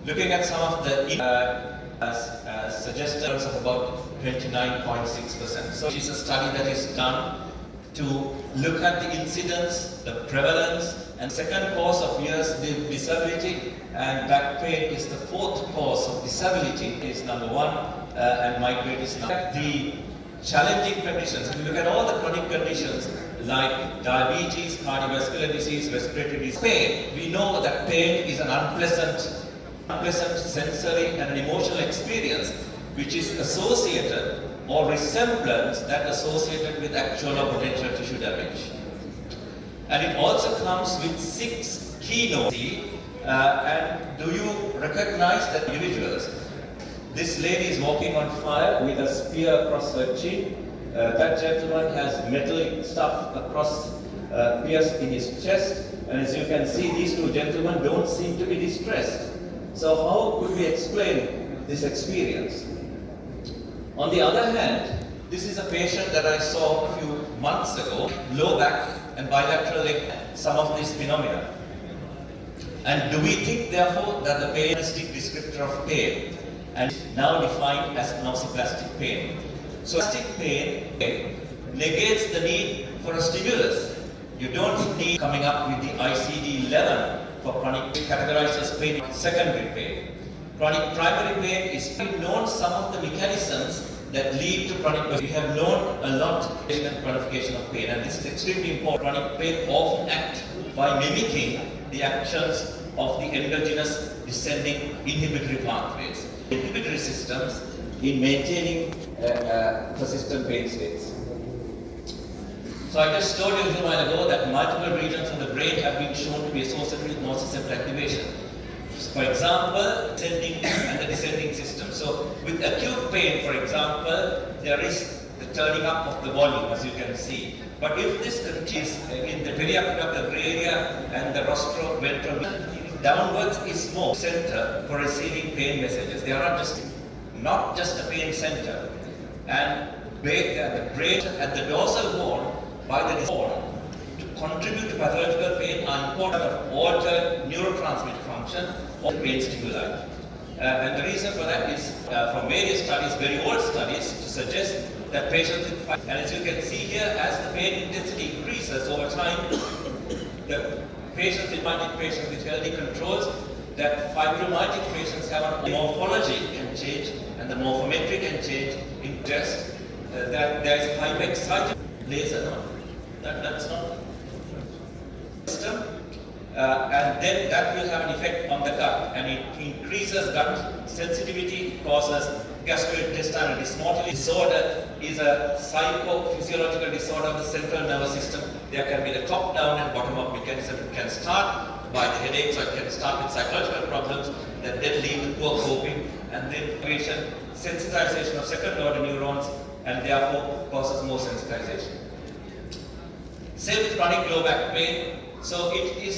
Looking at some of the suggestions of about 29.6%. So it's a study that is done to look at the incidence, the prevalence, and second cause of years disability, and back pain is the fourth cause of disability, is number one, and migraine is number. The challenging conditions, if you look at all the chronic conditions like diabetes, cardiovascular disease, respiratory disease, pain, we know that pain is an unpleasant sensory and an emotional experience which is associated or resemblance that associated with actual or potential tissue damage. And it also comes with 6 keynotes. And do you recognize that individuals? This lady is walking on fire with a spear across her chin. That gentleman has metal stuff across pierced in his chest. And as you can see, these two gentlemen don't seem to be distressed. So how could we explain this experience? On the other hand, this is a patient that I saw a few months ago, low back and bilateral leg, some of these phenomena. And do we think therefore that the pain is a descriptor of pain and now defined as nausoplastic pain? So plastic pain negates the need for a stimulus. You don't need coming up with the ICD-11 for chronic categorized as pain, secondary pain. Chronic primary pain is known some of the mechanisms that lead to chronic pain. We have known a lot of quantification of pain, and this is extremely important. Chronic pain often act by mimicking the actions of the endogenous descending inhibitory pathways, inhibitory systems in maintaining persistent pain states. So I just told you a little while ago that multiple regions of the brain have been shown to be associated with nociceptor activation. For example, ascending and the descending system. So with acute pain, for example, there is the turning up of the volume, as you can see. But if this continues in the periapical gray area and the rostroventral, downwards is more center for receiving pain messages. They are not just a pain center. And the brain at the dorsal horn by the horn to contribute to pathological pain are important of altered neurotransmitter function or pain stimuli. And the reason for that is from various studies, very old studies, to suggest that patients with and as you can see here, as the pain intensity increases over time, the patients with healthy controls, that fibromyalgic patients have a morphology can change and the morphometry can change in test that there is hyperexcited laser. That's not system, and then that will have an effect on the gut, and it increases gut sensitivity, causes gastrointestinal dysmorphia. Disorder is a psychophysiological disorder of the central nervous system. There can be the top-down and bottom-up mechanism. It can start by the headaches, or it can start with psychological problems that then lead to poor coping, and then sensitization of second-order neurons, and therefore causes more sensitization. Same with chronic low back pain. So it is